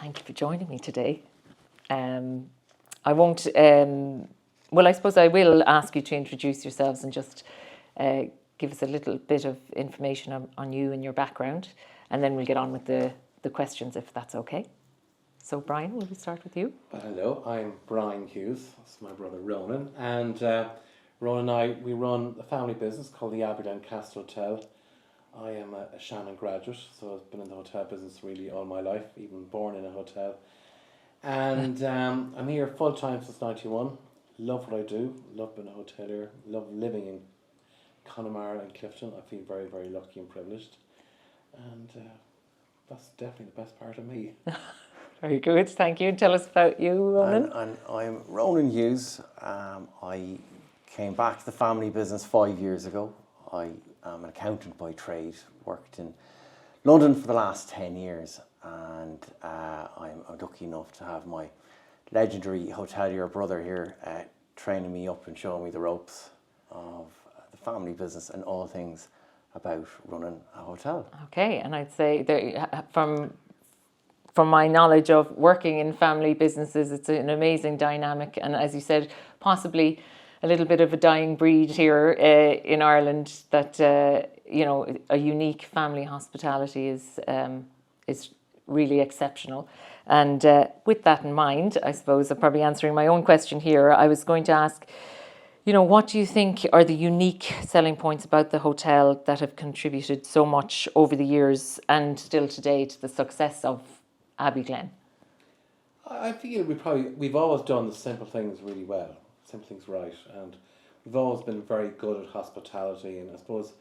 Thank you for joining me today. I won't, I suppose I will ask you to introduce yourselves and just give us a little bit of information on you and your background, and then we'll get on with the questions if that's okay. So Brian, will we start with you? Well, hello, I'm Brian Hughes. That's my brother Ronan, and Ronan and I, we run a family business called the Abbeyglen Castle Hotel. I am a Shannon graduate, so I've been in the hotel business really all my life, even born in a hotel. And I'm here full time since '91. Love what I do, love being a hotelier, love living in Connemara and Clifden. I feel very, very lucky and privileged. And that's definitely the best part of me. Very good, thank you. And tell us about you, Ronan. And I'm Ronan Hughes. I came back to the family business 5 years ago. I am an accountant by trade, worked in London for the last 10 years, and I'm lucky enough to have my legendary hotelier brother here training me up and showing me the ropes of the family business and all things about running a hotel. Okay, and I'd say from my knowledge of working in family businesses, it's an amazing dynamic, and as you said, possibly a little bit of a dying breed here in Ireland. That a unique family hospitality is really exceptional. And with that in mind, I suppose I'm probably answering my own question here. I was going to ask, what do you think are the unique selling points about the hotel that have contributed so much over the years and still today to the success of Abbeyglen? I feel we've always done the simple things really well, simple things right, and we've always been very good at hospitality. And I suppose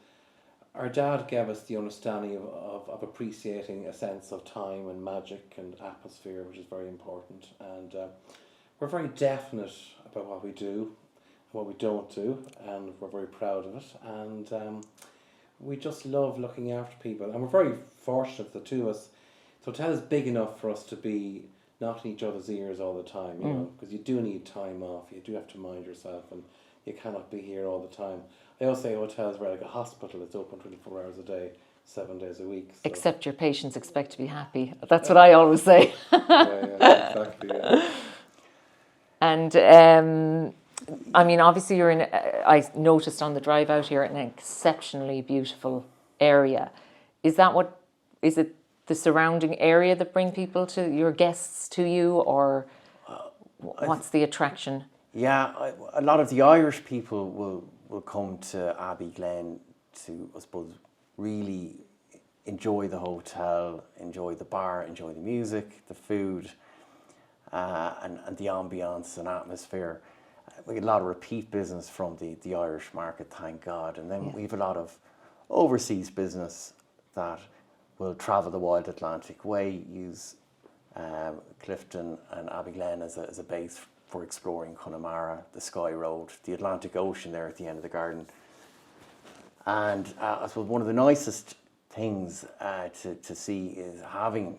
our dad gave us the understanding of appreciating a sense of time and magic and atmosphere, which is very important. And we're very definite about what we do and what we don't do, and we're very proud of it. And we just love looking after people, and we're very fortunate, the two of us. The hotel is big enough for us to be not in each other's ears all the time, because you do need time off. You do have to mind yourself, and you cannot be here all the time. I always say hotels are like a hospital. It's open 24 hours a day, 7 days a week. So. Except your patients expect to be happy. That's what I always say. yeah, exactly. Yeah. And obviously you're in. I noticed on the drive out here an exceptionally beautiful area. Is it the surrounding area that bring people to your guests to you, or what's the attraction? Yeah, a lot of the Irish people will come to Abbeyglen to, I suppose, really enjoy the hotel, enjoy the bar, enjoy the music, the food, and the ambience and atmosphere. We get a lot of repeat business from the Irish market, thank God. And then we have a lot of overseas business that will travel the wild Atlantic way, use Clifden and Abbeyglen as a base for exploring Connemara, the Sky Road, the Atlantic Ocean there at the end of the garden. And I suppose one of the nicest things to see is having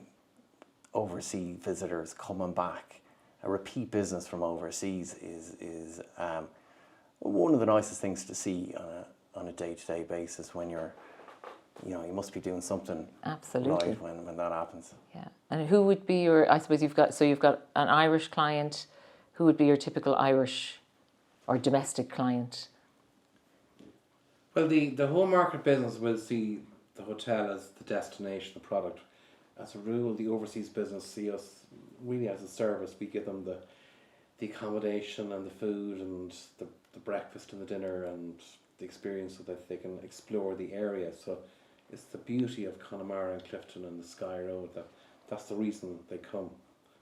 overseas visitors coming back. A repeat business from overseas is one of the nicest things to see on a day-to-day basis when you must be doing something absolutely right when that happens. Yeah. And who would be I suppose you've got an Irish client. Who would be your typical Irish or domestic client? Well, the home market business will see the hotel as the destination, the product. As a rule, the overseas business see us really as a service. We give them the accommodation and the food and the breakfast and the dinner and the experience so that they can explore the area. So it's the beauty of Connemara and Clifden and the Sky Road that's the reason they come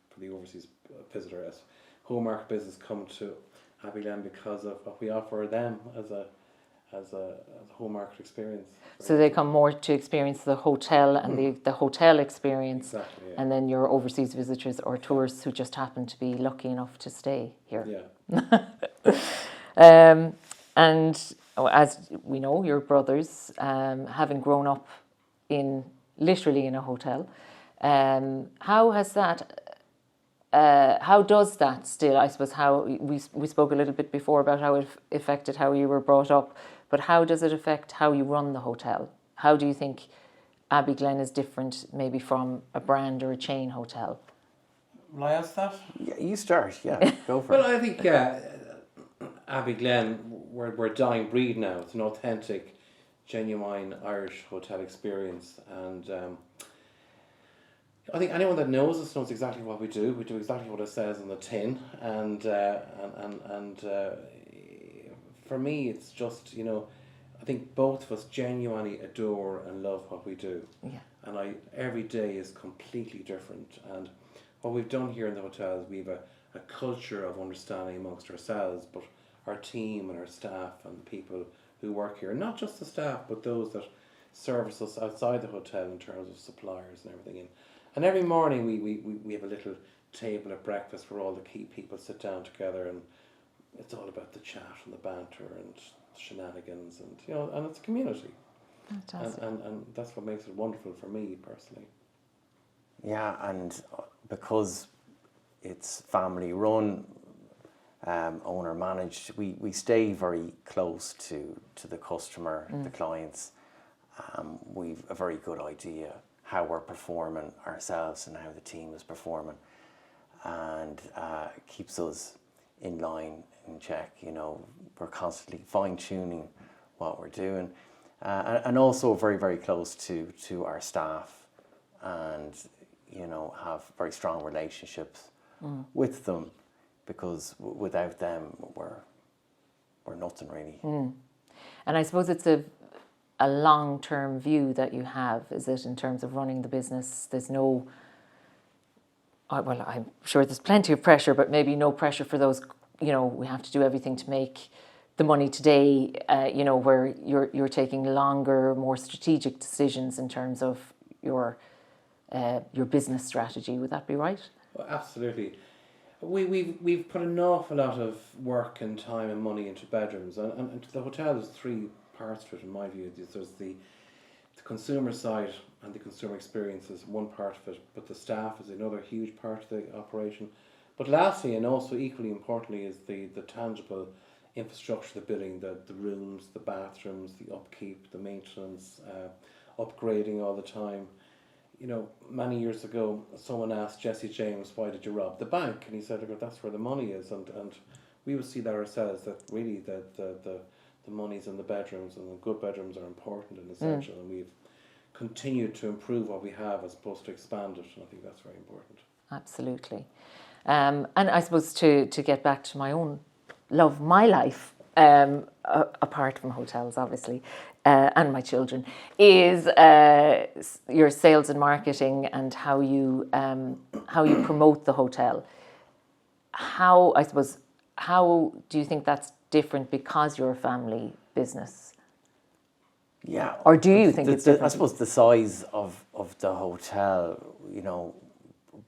for the overseas visitor. As home market business come to Abbeyglen because of what we offer them as a home market experience. So they come more to experience the hotel and the hotel experience, exactly, yeah. And then your overseas visitors or tourists who just happen to be lucky enough to stay here. Yeah. And as we know, your brothers, having grown up literally in a hotel, how does that still, I suppose, how we spoke a little bit before about how it affected how you were brought up, but how does it affect how you run the hotel? How do you think Abbeyglen is different maybe from a brand or a chain hotel? Will I ask that? Yeah, you start. Yeah, go for Well, it. I think Abbeyglen, we're a dying breed now. It's an authentic, genuine Irish hotel experience, and I think anyone that knows us knows exactly what we do. We do exactly what it says on the tin, and for me, it's just I think both of us genuinely adore and love what we do. Yeah. And every day is completely different. And what we've done here in the hotel is we've a culture of understanding amongst ourselves, but our team and our staff and the people who work here, not just the staff, but those that service us outside the hotel in terms of suppliers and everything. And every morning we have a little table at breakfast where all the key people sit down together, and it's all about the chat and the banter and shenanigans, and and it's a community. Fantastic. And that's what makes it wonderful for me personally. Yeah, and because it's family run, owner managed, we stay very close to the customer, the clients. We've a very good idea how we're performing ourselves and how the team is performing, and keeps us in line, in check. We're constantly fine-tuning what we're doing, and also very, very close to our staff, and have very strong relationships with them, because without them we're nothing really. And I suppose it's a long-term view that you have, is it, in terms of running the business? There's no, well, I'm sure there's plenty of pressure, but maybe no pressure for those, we have to do everything to make the money today, where you're taking longer, more strategic decisions in terms of your business strategy. Would that be right? Well, absolutely. We've put an awful lot of work and time and money into bedrooms, and the hotel has three parts to it in my view. There's the consumer side and the consumer experience is one part of it, but the staff is another huge part of the operation. But lastly, and also equally importantly, is the tangible infrastructure, the building, the rooms, the bathrooms, the upkeep, the maintenance, upgrading all the time. Many years ago, someone asked Jesse James, "Why did you rob the bank?" And he said, "Look, that's where the money is." And we would see that ourselves, that really the money's in the bedrooms, and the good bedrooms are important and essential. And we've continued to improve what we have as opposed to expand it. And I think that's very important. Absolutely. And I suppose to get back to my own love, my life, apart from hotels, obviously, and my children, is your sales and marketing and how you promote the hotel. How do you think that's different because you're a family business? Yeah. Or do you think it's different? I suppose the size of the hotel,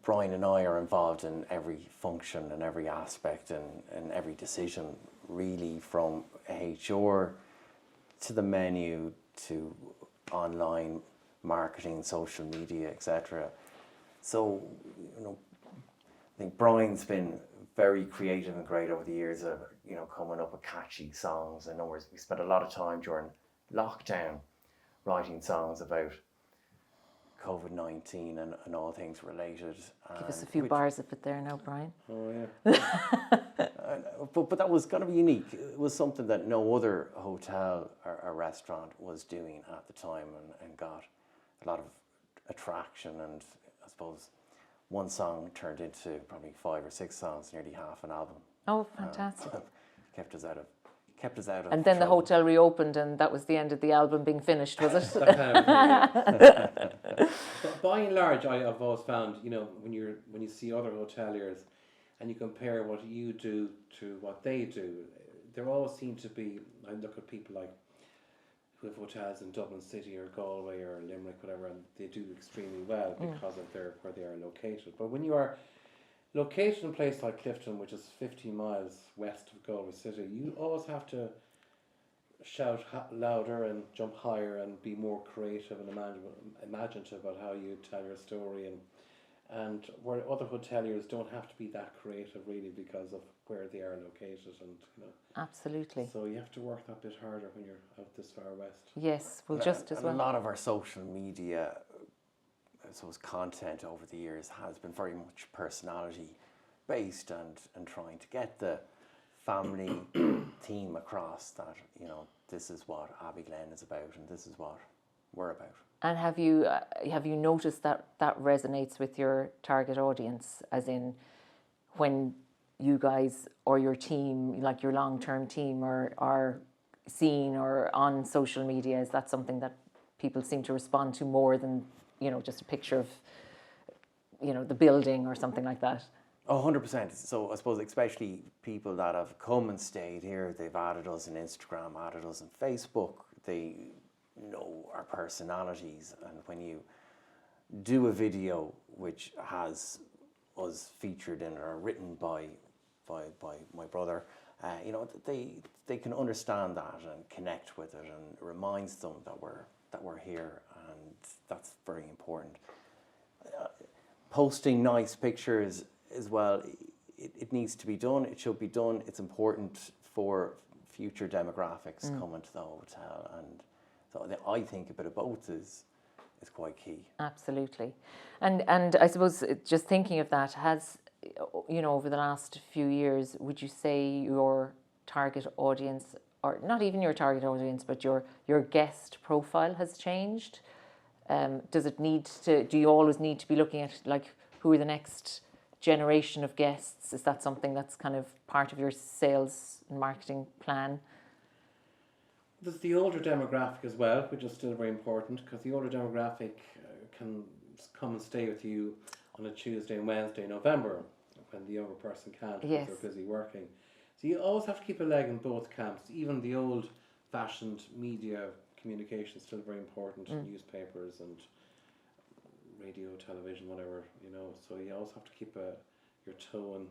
Brian and I are involved in every function and every aspect and every decision, really, from HR to the menu to online marketing, social media, etc. So, I think Brian's been very creative and great over the years of, coming up with catchy songs. I know we spent a lot of time during lockdown writing songs about COVID-19 and all things related. Give us a few bars of it there now, Brian. Oh yeah. But that was going to be unique. It was something that no other hotel or restaurant was doing at the time, and got a lot of attraction. And I suppose one song turned into probably 5 or 6 songs, nearly half an album. Oh, fantastic. Kept us out of And then the trouble. hotel reopened, and that was the end of the album being finished, was it? That kind of thing, yeah. But by and large, I've always found, when you see other hoteliers and you compare what you do to what they do, there always seem to be. I look at people like who have hotels in Dublin City or Galway or Limerick, whatever, and they do extremely well because of where they are located. But when you are located in a place like Clifden, which is 15 miles west of Galway City, you always have to shout louder and jump higher and be more creative and imaginative about how you tell your story, and where other hoteliers don't have to be that creative really because of where they are located, and Absolutely. so you have to work that bit harder when you're out this far west. Yes, well, just as And well. a lot of our social media suppose content over the years has been very much personality based, and trying to get the family theme across, that this is what Abbeyglen is about and this is what we're about. And have you noticed that resonates with your target audience, as in when you guys or your team, like your long-term team, are seen or on social media? Is that something that people seem to respond to more than just a picture of the building or something like that? 100%. So I suppose especially people that have come and stayed here, they've added us on Instagram, added us on Facebook, they know our personalities, and when you do a video which has us featured in it or written by my brother, they can understand that and connect with it, and it reminds them that we're here, and that's very important. Posting nice pictures as well, it needs to be done, it should be done, it's important for future demographics coming to the hotel, and so I think a bit of both is quite key. Absolutely. And I suppose just thinking of that, has, over the last few years, would you say your target audience, or not even your target audience, but your guest profile has changed? Do you always need to be looking at, like, who are the next generation of guests? Is that something that's kind of part of your sales and marketing plan? There's the older demographic as well, which is still very important, because the older demographic can come and stay with you on a Tuesday and Wednesday in November, when the younger person can't, because they're busy working. So you always have to keep a leg in both camps. Even the old-fashioned media communication is still very important, newspapers and radio, television, whatever, So you always have to keep your toe on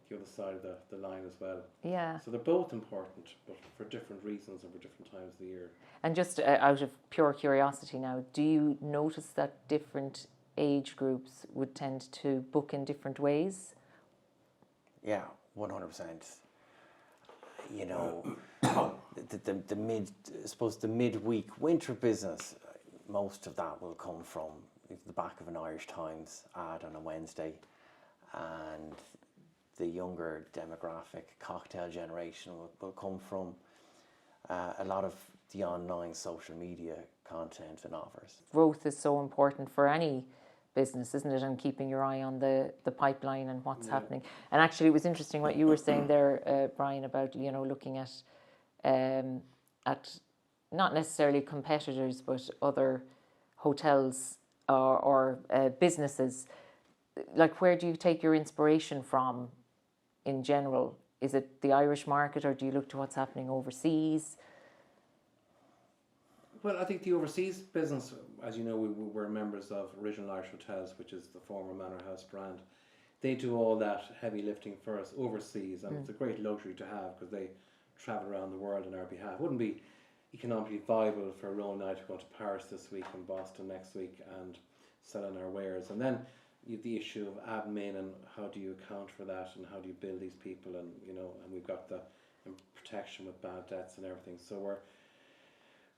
the other side of the line as well. Yeah. So they're both important, but for different reasons and for different times of the year. And just out of pure curiosity now, do you notice that different age groups would tend to book in different ways? Yeah, 100%. the midweek winter business, most of that will come from the back of an Irish Times ad on a Wednesday, and the younger demographic cocktail generation will come from a lot of the online social media content and offers. Growth is so important for any business, isn't it? And keeping your eye on the pipeline and what's happening. And actually, it was interesting what you were saying there, Brian, about looking at not necessarily competitors, but other hotels or businesses. Like, where do you take your inspiration from in general? Is it the Irish market, or do you look to what's happening overseas? Well, I think the overseas business, as you know, we're members of Original Irish Hotels, which is the former Manor House brand. They do all that heavy lifting for us overseas, and it's a great luxury to have, because they travel around the world on our behalf. It wouldn't be economically viable for Ro and I to go to Paris this week and Boston next week and selling our wares. And then you have the issue of admin, and how do you account for that, and how do you bill these people, and and we've got the protection with bad debts and everything. So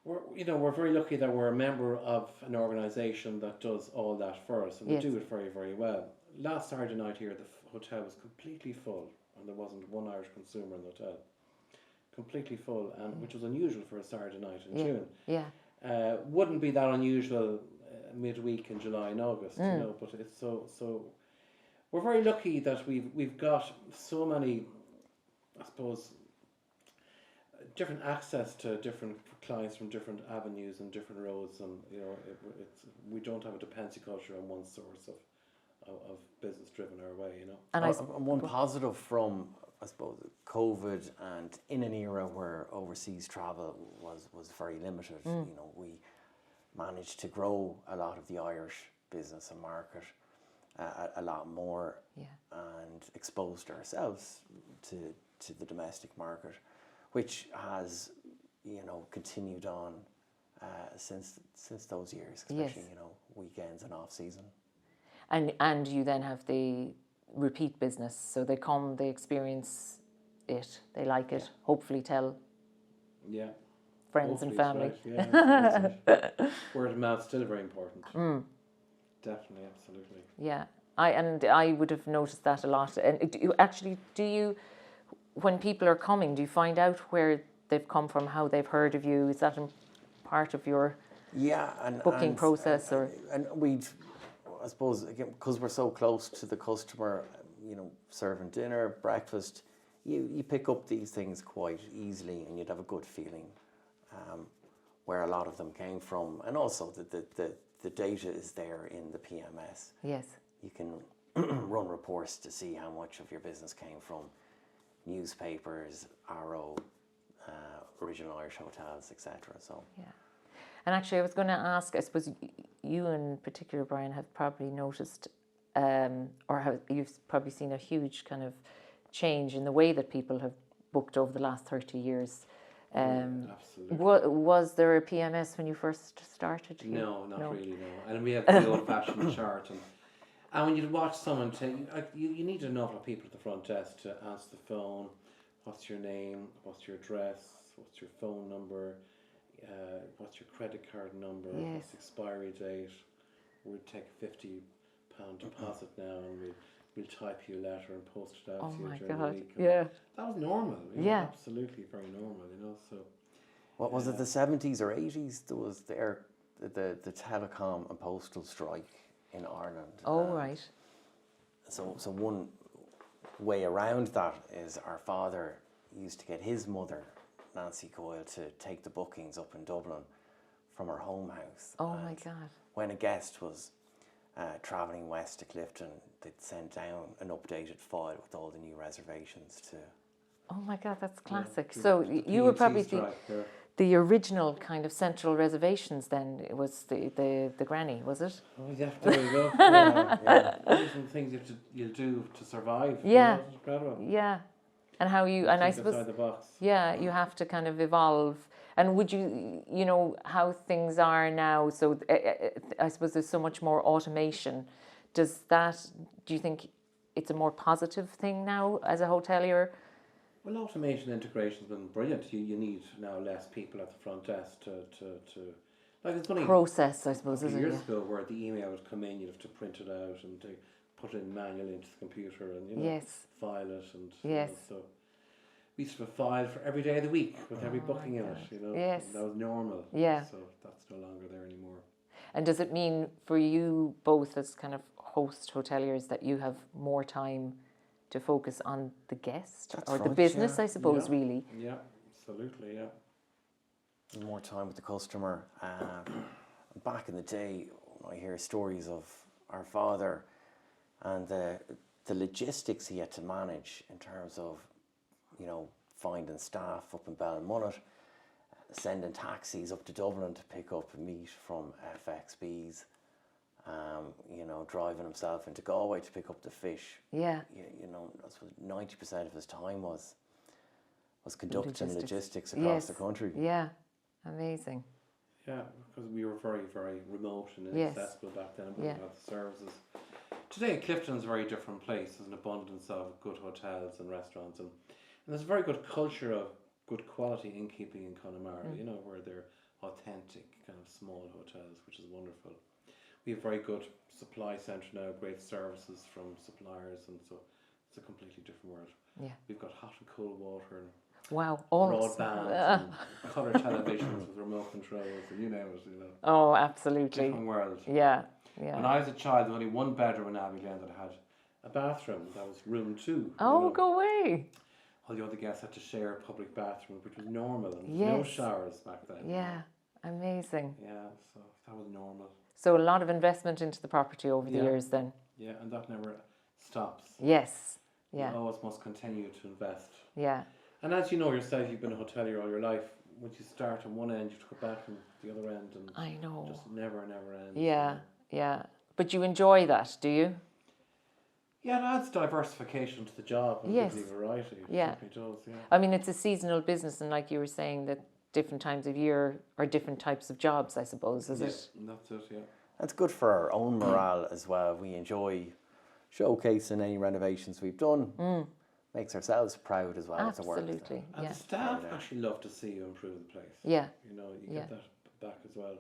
we're very lucky that we're a member of an organisation that does all that for us, and we do it very, very well. Last Saturday night here, the hotel was completely full, and there wasn't one Irish consumer in the hotel. Completely full, and which was unusual for a Saturday night in June. Yeah. Wouldn't be that unusual midweek in July and August, but it's so. We're very lucky that we've got so many, I suppose, different access to different clients from different avenues and different roads, and we don't have a dependency culture on one source of business driven our way, And one positive from, I suppose, COVID, and in an era where overseas travel was very limited, we managed to grow a lot of the Irish business and market a lot more, and exposed ourselves to the domestic market, which has continued on since those years, especially weekends and off season. And you then have the repeat business, so they come, they experience it, they like it, hopefully tell friends and family. Right. Word of mouth is still very important. definitely, absolutely. Yeah, I would have noticed that a lot. And do you, when people are coming, do you find out where they've come from, how they've heard of you? Is that part of your booking process, or? And I suppose, again, because we're so close to the customer, serving dinner, breakfast, you pick up these things quite easily, and you'd have a good feeling where a lot of them came from, and also the data is there in the PMS. Yes. You can run reports to see how much of your business came from newspapers, Aró, original Irish hotels, etc. So. Yeah. And actually, I was going to ask, I suppose you in particular, Brian, have probably noticed, you've probably seen a huge kind of change in the way that people have booked over the last 30 years. Absolutely. Was there a PMS when you first started here? No, not really, no. And we have the old-fashioned chart. And when you watch someone, you need an awful lot of people at the front desk to answer the phone. What's your name? What's your address? What's your phone number? What's your credit card number? Yes. What's the expiry date? We'll take a £50 deposit now, and we'll type you a letter and post it out to you during the week. Yeah. That was normal. Absolutely very normal. So. What was it? The 70s or 80s? There was the telecom and postal strike in Ireland. Oh, right. So one way around that is our father used to get his mother, Nancy Coyle, to take the bookings up in Dublin from her home house. Oh, my God. When a guest was travelling west to Clifden, they'd send down an updated file with all the new reservations to... Oh, my God, that's classic. So you were probably the original kind of central reservations then. It was the granny, was it? Oh, yeah, there you go. Yeah. Those are some things you'll do to survive. Yeah. It's incredible. Yeah. And how you, and I suppose, outside the box. Yeah, you have to kind of evolve. And would you, how things are now, so I suppose there's so much more automation. Do you think it's a more positive thing now as a hotelier? Well, automation integration has been brilliant. You need now less people at the front desk to like it's funny. Process, I suppose, isn't it? Years ago, where the email would come in, you'd have to print it out and put it in manually into the computer and yes. file it and yes. So we used to have a file for every day of the week with every booking in it. Yes. That was normal. Yeah. So that's no longer there anymore. And does it mean for you both as kind of host hoteliers that you have more time to focus on the guest or the business, I suppose, really? Yeah, absolutely, yeah. More time with the customer. Back in the day, I hear stories of our father and the logistics he had to manage in terms of, finding staff up in Ballinmunnet, sending taxis up to Dublin to pick up meat from FXBs, driving himself into Galway to pick up the fish. Yeah. That's what 90% of his time was conducting logistics across the country. Yeah, amazing. Yeah, because we were very, very remote and inaccessible back then. We had the services. Today, Clifden is a very different place. There's an abundance of good hotels and restaurants, and there's a very good culture of good quality innkeeping in Connemara. Where they're authentic, kind of small hotels, which is wonderful. We have a very good supply centre now, great services from suppliers, and so it's a completely different world. Yeah. We've got hot and cold water and broadband and colour televisions with remote controls, and you name it. Oh, absolutely. Different world. Yeah. When I was a child, there was only one bedroom in Abbeyglen that had a bathroom. That was room 2. Oh, go away. All the other guests had to share a public bathroom, which was normal, and no showers back then. Yeah, amazing. Yeah, so that was normal. So a lot of investment into the property over the years then. Yeah, and that never stops. Yes. Yeah. You always must continue to invest. Yeah. And as you know yourself, you've been a hotelier all your life. Once you start on one end, you have to go back on the other end, and I know. Just never ends. Yeah, yeah. But you enjoy that, do you? Yeah, it adds diversification to the job and gives you variety. It certainly does, yeah. I mean, it's a seasonal business, and like you were saying, that different times of year are different types of jobs, I suppose, is it? That's it, yeah. It's good for our own morale as well. We enjoy showcasing any renovations we've done. Makes ourselves proud as well. Absolutely, and the staff actually love to see you improve the place. Yeah. You get that back as well.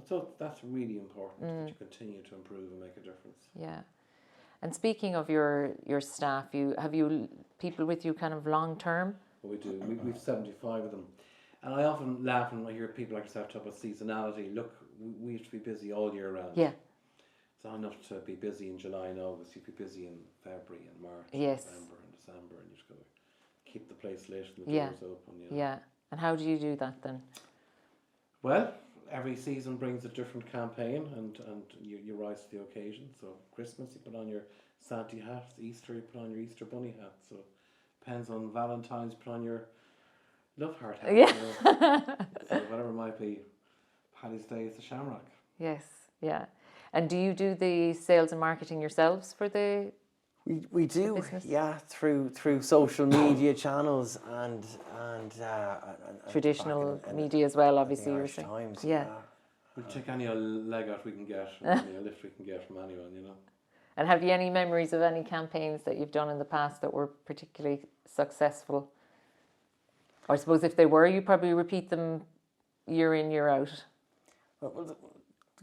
So that's really important that you continue to improve and make a difference. Yeah. And speaking of your staff, have you people with you kind of long term? Well, we do. We've 75 of them. And I often laugh when I hear people like yourself talk about seasonality. Look, we have to be busy all year round. Yeah. It's not enough to be busy in July and August. You'd be busy in February and March, Yes. November and December, and you've got to keep the place lit and the Yeah. doors open. You know. Yeah. And how do you do that then? Well, every season brings a different campaign, and you rise to the occasion. So Christmas, you put on your Santa hat. Easter, you put on your Easter bunny hat. So depends on Valentine's, put on your love heart hat. Yeah. You know? So whatever it might be, Paddy's Day is the shamrock. Yes. Yeah. And do you do the sales and marketing yourselves for the? We do, business? yeah, through social media channels and Traditional back in media as well, the obviously, you're Irish saying. Times, Yeah. We'll take any leg out we can get, any lift we can get from anyone, you know. And have you any memories of any campaigns that you've done in the past that were particularly successful? Or I suppose if they were, you probably repeat them year in, year out. Well, the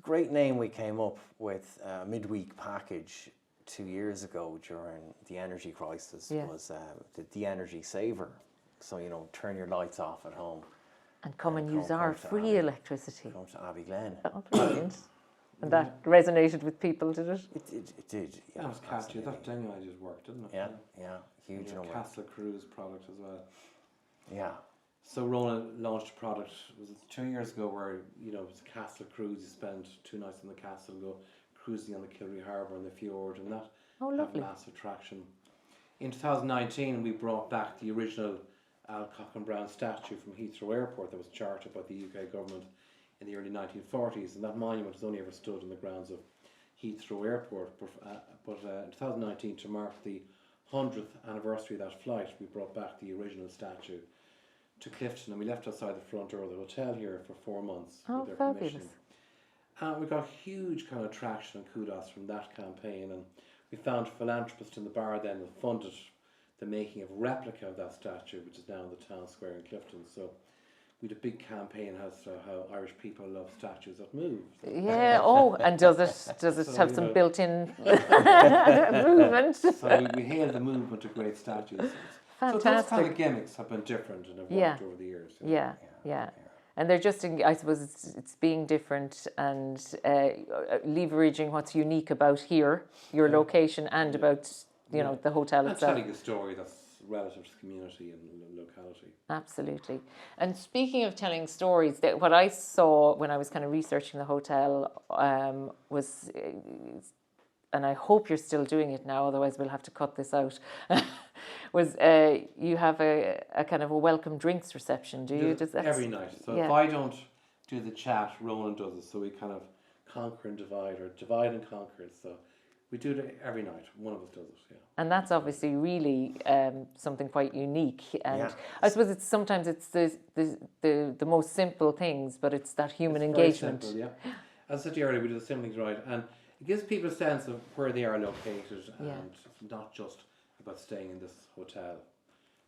great name we came up with, midweek package 2 years ago during the energy crisis was the energy saver. So, you know, turn your lights off at home. And come and use our free Abbey- electricity. Come to Abbeyglen. Oh, brilliant. And that resonated with people, did it? It did, yeah. That was catchy. absolutely. That ding I just worked, didn't it? Yeah, huge Your number. Castle Cruise product as well. Yeah. So Rona launched a product, was it 2 years ago, where, you know, it's a Castle Cruise, you spend 2 nights in the castle and go cruising on the Kilry Harbour and the fjord, and that Oh, had lovely. massive traction. In 2019, we brought back the original Alcock and Brown statue from Heathrow Airport that was chartered by the UK government in the early 1940s, and that monument has only ever stood on the grounds of Heathrow Airport. But in 2019, to mark the 100th anniversary of that flight, we brought back the original statue to Clifden, and we left outside the front door of the hotel here for 4 months Oh, with their fabulous. permission. And we got huge kind of traction and kudos from that campaign, and we found philanthropists in the bar then that funded the making of a replica of that statue, which is now in the town square in Clifden. So we had a big campaign as to how Irish people love statues that move. Yeah. Oh, and does it So, have you some know. built-in movement? So we hailed the movement of great statues. So those kind Fantastic. of gimmicks have been different and have Yeah. worked over the years. You know. Yeah. And they're just, I suppose, it's being different and leveraging what's unique about here, your location, and about you know the hotel And itself. telling a story that's relative to the community and locality. Absolutely. And speaking of telling stories, what I saw when I was kind of researching the hotel was, and I hope you're still doing it now, otherwise we'll have to cut this out, was you have a kind of a welcome drinks reception, do you? Does that Every night. So if I don't do the chat, Roland does it. So we kind of conquer and divide, or divide and conquer. So we do it every night. One of us does it, yeah. And that's obviously really something quite unique. And Yeah. I suppose sometimes it's the most simple things, but it's that human It's very engagement. simple, yeah. As I said to you earlier, we do the same things right. And it gives people a sense of where they are located, and it's not just about staying in this hotel,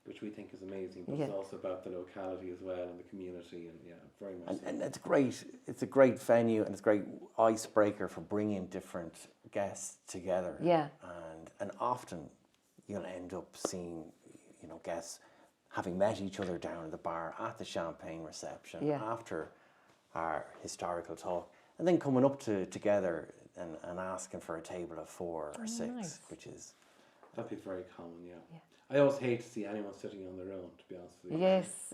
which we think is amazing, but it's also about the locality as well and the community, and very much so. And it's great. It's a great venue, and it's a great icebreaker for bringing different guests together. Yeah. And often you'll end up seeing, you know, guests having met each other down at the bar at the champagne reception after our historical talk, and then coming up together and asking for a table of 4 or 6, nice. which is That'd be very common, yeah. I always hate to see anyone sitting on their own, to be honest with you.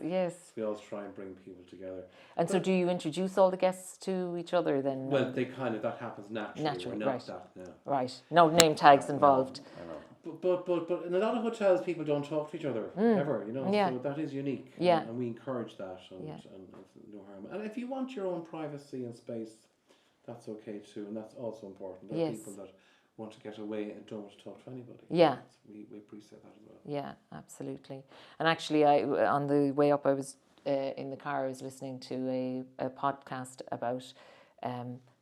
Yes. We always try and bring people together. And so do you introduce all the guests to each other then? Well, that happens naturally. Naturally, We're not right. that now. Right. No name tags involved. I know. But in a lot of hotels, people don't talk to each other ever, you know. Yeah. So that is unique. Yeah. And we encourage that, and it's no harm. And if you want your own privacy and space, that's okay too, and that's also important. There are people that want to get away and don't want to talk to anybody. Yeah. We appreciate that as well. Yeah, absolutely. And actually, on the way up, I was in the car. I was listening to a podcast about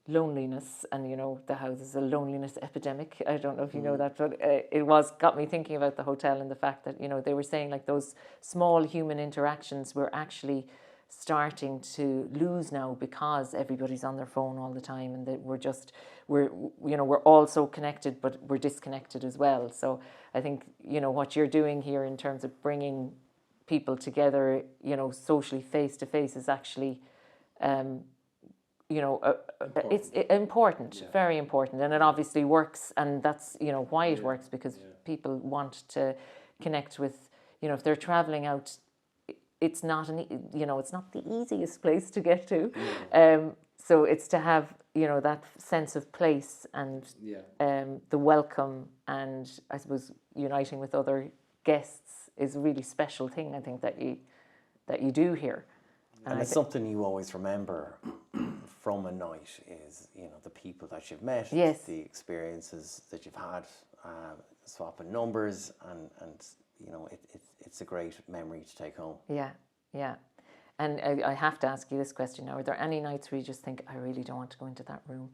loneliness, and you know how there's a loneliness epidemic. I don't know if you know that, but it got me thinking about the hotel and the fact that they were saying like those small human interactions were actually starting to lose now because everybody's on their phone all the time, and that we're all so connected, but we're disconnected as well. So I think, what you're doing here in terms of bringing people together, socially face to face is actually, it's important, very important, and it obviously works, and that's why it works, because people want to connect with, if they're traveling out, it's not it's not the easiest place to get to, so it's to have that sense of place and the welcome, and I suppose uniting with other guests is a really special thing, I think, that you do here. And it's something you always remember from a night is, the people that you've met, the experiences that you've had, swapping numbers, and it's a great memory to take home. Yeah. And I have to ask you this question now. Are there any nights where you just think, I really don't want to go into that room?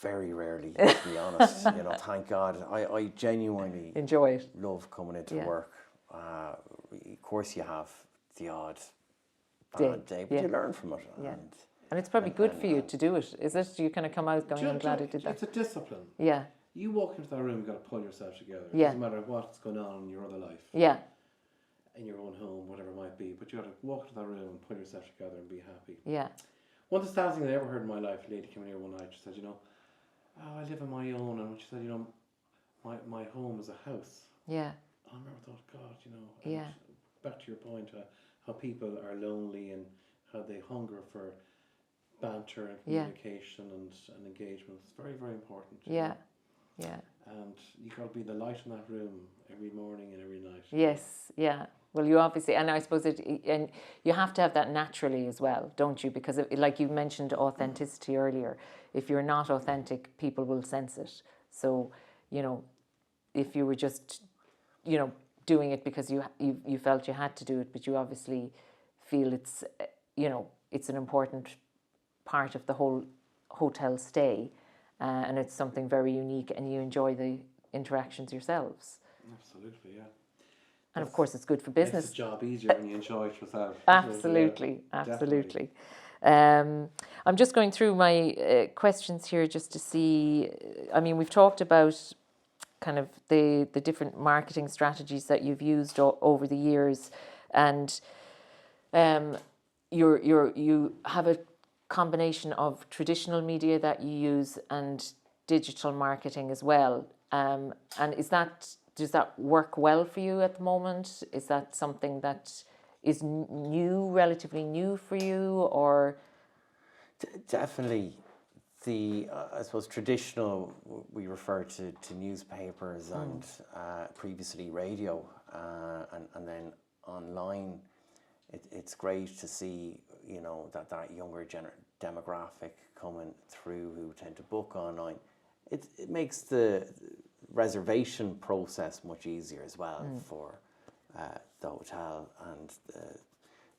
Very rarely, to be honest. Thank God. I genuinely enjoy it. Love coming into work. Of course you have the odd bad day, but you learn from it. And it's probably good for you to do it, is it? You kind of come out going, I'm glad I did that. It's a discipline. Yeah. You walk into that room, you've got to pull yourself together. It doesn't matter what's going on in your other life. Yeah. In your own home, whatever it might be. But you got to walk into that room and pull yourself together and be happy. Yeah. One of the saddest things I ever heard in my life, a lady came in here one night, she said, I live on my own. And she said, my home is a house. Yeah. I remember thought, God, back to your point, how people are lonely and how they hunger for banter and communication and engagement. It's very, very important. Yeah. And you got to be the light in that room every morning and every night. Yes, yeah. Well, you obviously, and I suppose and you have to have that naturally as well, don't you? Because like you mentioned authenticity earlier, if you're not authentic, people will sense it. So, if you were just, doing it because you felt you had to do it, but you obviously feel it's, it's an important part of the whole hotel stay, and it's something very unique, and you enjoy the interactions yourselves. Absolutely, yeah. And of course, it's good for business. Makes the job easier when you enjoy it yourself. Absolutely. I'm just going through my questions here just to see. I mean, we've talked about kind of the different marketing strategies that you've used over the years, and you have a combination of traditional media that you use and digital marketing as well. And does that work well for you at the moment? Is that something that is relatively new for you, or? Definitely. I suppose traditional, we refer to newspapers and previously radio, and then online. It's great to see, that younger demographic coming through who tend to book online. It makes the reservation process much easier as well for the hotel and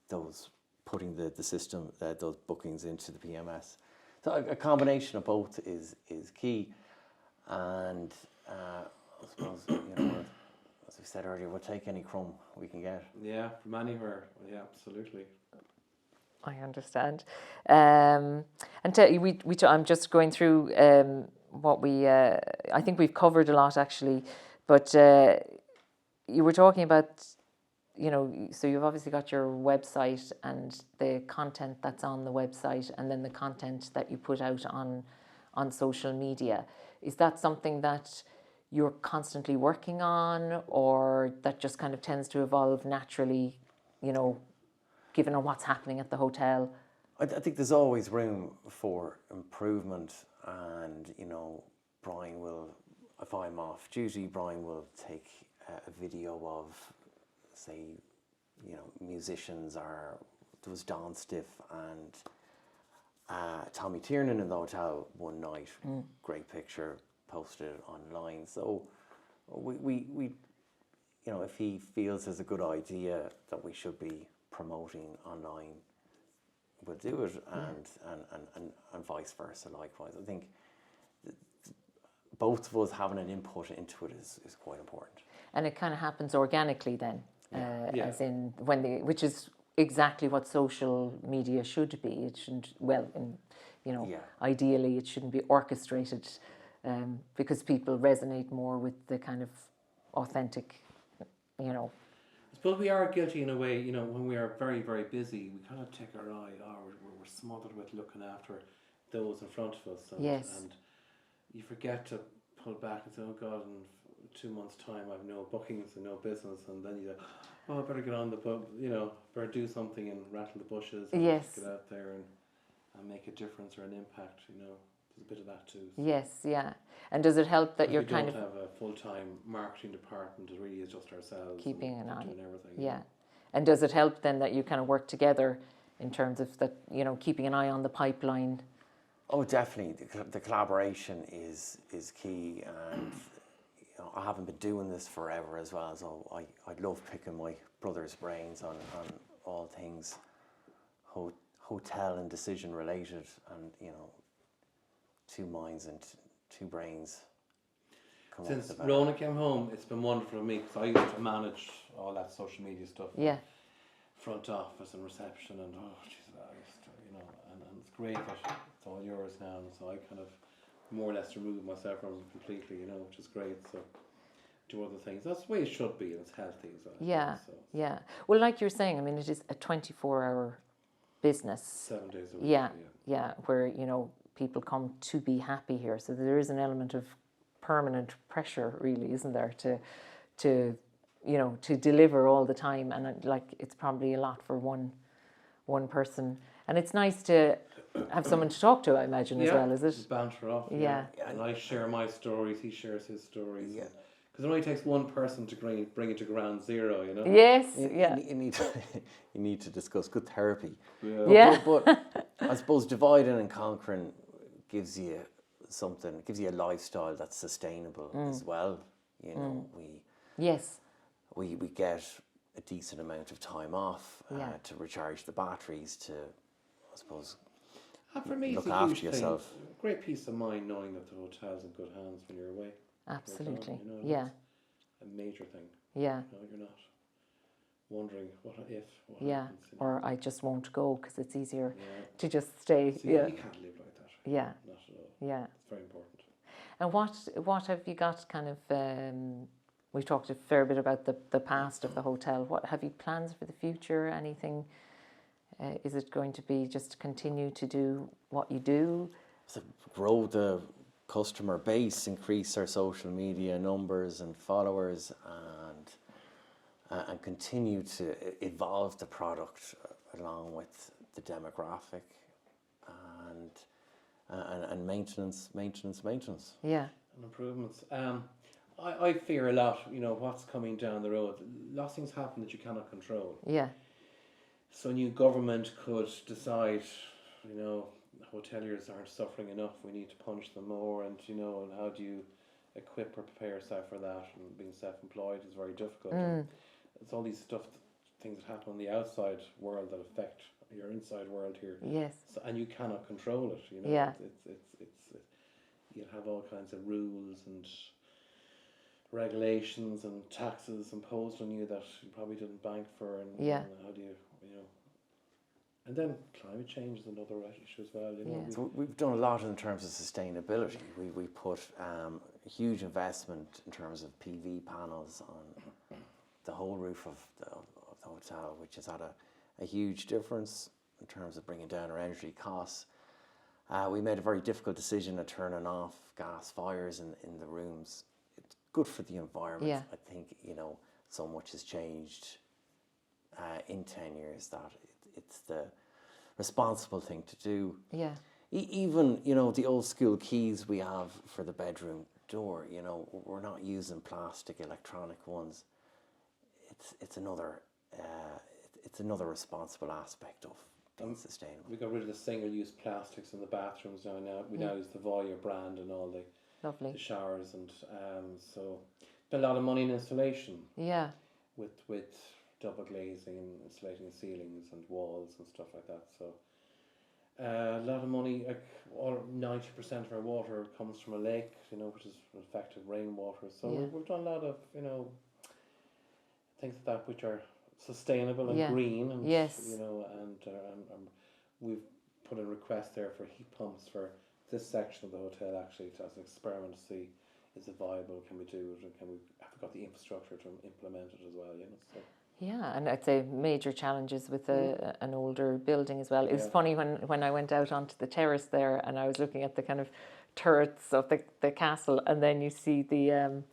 those putting the system, those bookings into the PMS. So a combination of both is key, and I suppose as we said earlier, we'll take any crumb we can get. Yeah, from anywhere. Yeah, absolutely. I understand. And I'm just going through what I think we've covered a lot actually, but you were talking about, so you've obviously got your website and the content that's on the website, and then the content that you put out on social media. Is that something that you're constantly working on, or that just kind of tends to evolve naturally, given on what's happening at the hotel? I think there's always room for improvement, and Brian will, if I'm off duty, Brian will take a video of, say, musicians, or there was Don Stiff and Tommy Tiernan in the hotel one night. Great picture, posted it online. So we if he feels there's a good idea that we should be promoting online, we'll do it, and vice versa likewise. I think both of us having an input into it is quite important. And it kind of happens organically then, as in which is exactly what social media should be. It shouldn't, well, Yeah. ideally it shouldn't be orchestrated, because people resonate more with the kind of authentic, I suppose we are guilty in a way, when we are very, very busy, we kind of take our eye, we're smothered with looking after those in front of us. Yes. And you forget to pull back and say, oh God, in 2 months' time I have no bookings and no business. And then you go, oh, I better get on the book, better do something and rattle the bushes and Yes. get out there and make a difference or an impact, There's a bit of that too. So. Yes, yeah. And does it help that you're we kind don't of have a full-time marketing department. It really is just ourselves. keeping an eye? Doing everything. Yeah. And does it help then that you kind of work together in terms of that, keeping an eye on the pipeline? Oh, definitely. The collaboration is key, and I haven't been doing this forever as well, so I'd love picking my brother's brains on all things hotel and decision related, and two minds and two brains. Since Rona came home, it's been wonderful for me because I used to manage all that social media stuff. Yeah. Front office and reception, and and it's great that it's all yours now, and so I kind of more or less remove myself from it completely, which is great. So do other things. That's the way it should be, and it's healthy as well. Yeah, so. yeah. Well, like you're saying, I mean, it is a 24-hour business. 7 days a week. Yeah, where, people come to be happy here. So there is an element of permanent pressure, really, isn't there, to deliver all the time. And it's probably a lot for one person. And it's nice to have someone to talk to, I imagine, as well, is it? Banter off. Yeah. And I share my stories, he shares his stories. Yeah. Because it only takes one person to bring it to ground zero, Yes, You need to discuss good therapy. Yeah. But I suppose dividing and conquering gives you something, gives you a lifestyle that's sustainable as well. Yes. We get a decent amount of time off to recharge the batteries, to, I suppose, for me, look it's a after huge yourself. thing. Great peace of mind knowing that the hotel's in good hands when you're away. Absolutely. That's a major thing. Yeah. You're not wondering what Yeah. happens. Or I just won't go because it's easier to just stay. So you can't live like that. Yeah. Not at all. Yeah. It's very important. And what have you got kind of, we've talked a fair bit about the past of the hotel. What have you plans for the future? Anything? Is it going to be just continue to do what you do? So grow the customer base, increase our social media numbers and followers, and continue to evolve the product along with the demographic and maintenance. Yeah. And improvements. I fear a lot, what's coming down the road. Lots of things happen that you cannot control. Yeah. So a new government could decide, hoteliers aren't suffering enough, we need to punish them more, and how do you equip or prepare yourself for that? And being self-employed is very difficult. It's all these things that happen on the outside world that affect your inside world here. Yes. So, and you cannot control it. Yeah. It's you'll have all kinds of rules and regulations and taxes imposed on you that you probably didn't bank for, and how do you and then climate change is another issue as well. So we've done a lot in terms of sustainability. We put a huge investment in terms of PV panels on the whole roof of the hotel, which has had a huge difference in terms of bringing down our energy costs. We made a very difficult decision of turning off gas fires in the rooms. It's good for the environment. Yeah. I think so much has changed in 10 years that it's the responsible thing to do. Yeah. Even the old school keys we have for the bedroom door, we're not using plastic electronic ones. It's another responsible aspect of being sustainable. We got rid of the single-use plastics in the bathrooms now. We now use the Voya brand in all the showers, and so spent a lot of money in installation. Yeah. With double glazing and insulating ceilings and walls and stuff like that. So a lot of money. 90% of our water comes from a lake, which is effective rainwater. So we've done a lot of things like that which are sustainable and Yeah. green, and Yes. you know, and we've put a request there for heat pumps for this section of the hotel actually as an experiment to see is it viable, can we do it, and have we got the infrastructure to implement it as well, you know. So. Yeah, and I'd say major challenges with an older building as well. It's Yeah. funny when I went out onto the terrace there and I was looking at the kind of turrets of the castle, and then you see the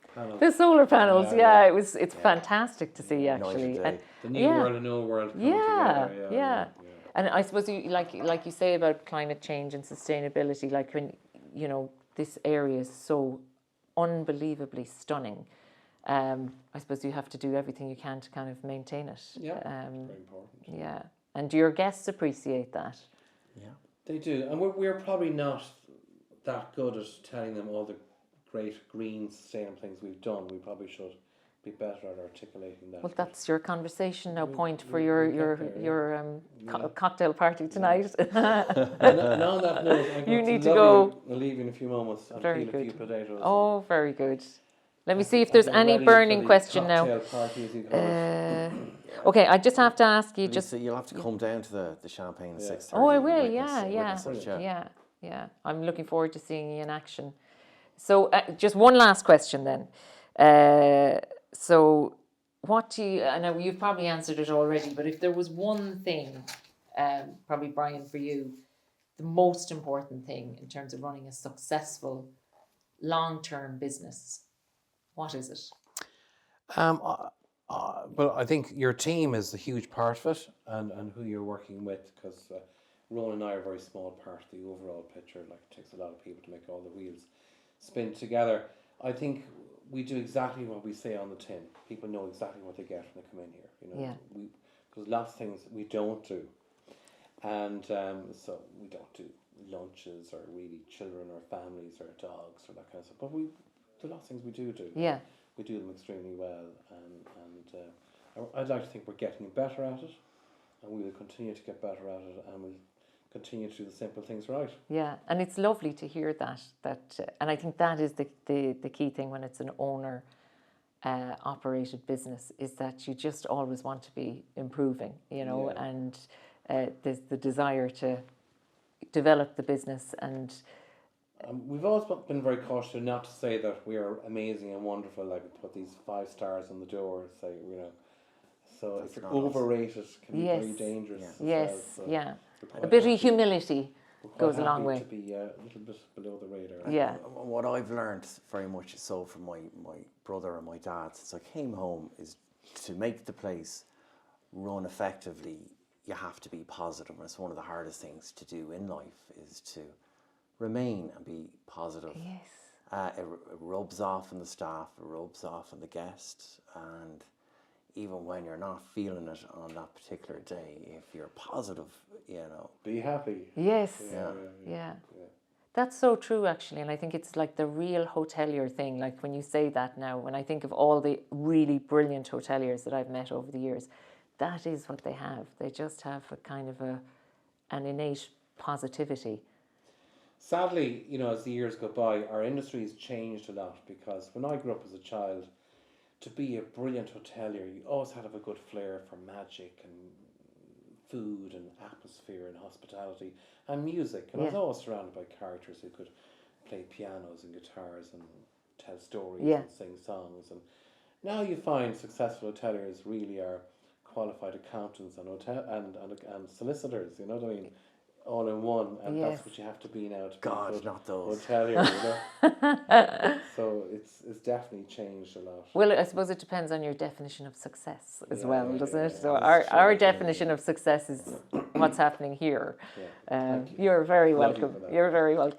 solar panels. Yeah. It's fantastic to see actually. Night and day. The new world and old world coming together. Yeah. And I suppose you like you say about climate change and sustainability, like when you know this area is so unbelievably stunning. I suppose you have to do everything you can to kind of maintain it. Yeah, very important. Yeah, and do your guests appreciate that? Yeah. They do, and we're probably not that good at telling them all the great green sustainable things we've done. We probably should be better at articulating that. Well, that's your conversation now. Point for your cocktail party tonight. And on that note, You need to go. I'll leave you in a few moments and Very peel a few good. potatoes. Oh, very good. Let me see if there's any burning question now. Party, as you call it. Okay, I just have to ask you. So you'll have to come down to the champagne at 6:30. Oh, I will. Witness it, Yeah. I'm looking forward to seeing you in action. So, just one last question then. So, what do you? I know you've probably answered it already, but if there was one thing, probably Brian, for you, the most important thing in terms of running a successful long-term business, what is it? Well, I think your team is a huge part of it, and who you're working with, because Rowan and I are a very small part of the overall picture. Like, it takes a lot of people to make all the wheels spin together. I think we do exactly what we say on the tin. People know exactly what they get when they come in here. You know, because lots of things we don't do, and so we don't do lunches or really children or families or dogs or that kind of stuff. But there are lots of things we do. Yeah. We do them extremely well, and I'd like to think we're getting better at it, and we will continue to get better at it, and we'll continue to do the simple things right. Yeah, and it's lovely to hear that, and I think that is the key thing when it's an owner operated business, is that you just always want to be improving, you know, and there's the desire to develop the business. And we've always been very cautious not to say that we are amazing and wonderful, like put these 5 stars on the door, say, you know. So if you're overrated, it can be very dangerous. Yes, well, so a bit of humility goes a long way. To be a little bit below the radar. Yeah. What I've learned very much so from my brother and my dad since I came home is to make the place run effectively, you have to be positive. And it's one of the hardest things to do in life, is to remain and be positive. Yes. It rubs off on the staff, it rubs off on the guests, and even when you're not feeling it on that particular day, if you're positive, you know. Be happy. Yes. Yeah. That's so true, actually, and I think it's like the real hotelier thing. Like when you say that now, when I think of all the really brilliant hoteliers that I've met over the years, that is what they have. They just have a kind of an innate positivity. Sadly, you know, as the years go by, our industry has changed a lot, because when I grew up as a child, to be a brilliant hotelier, you always had to have a good flair for magic and food and atmosphere and hospitality and music. And I was always surrounded by characters who could play pianos and guitars and tell stories and sing songs. And now you find successful hoteliers really are qualified accountants and and solicitors, you know what I mean? All in one, and that's what you have to be now to be a good not those. hotelier, you know? So it's definitely changed a lot. Well, I suppose it depends on your definition of success as well, doesn't it? So That's true. our definition of success is what's happening here. You're very welcome. You're very welcome.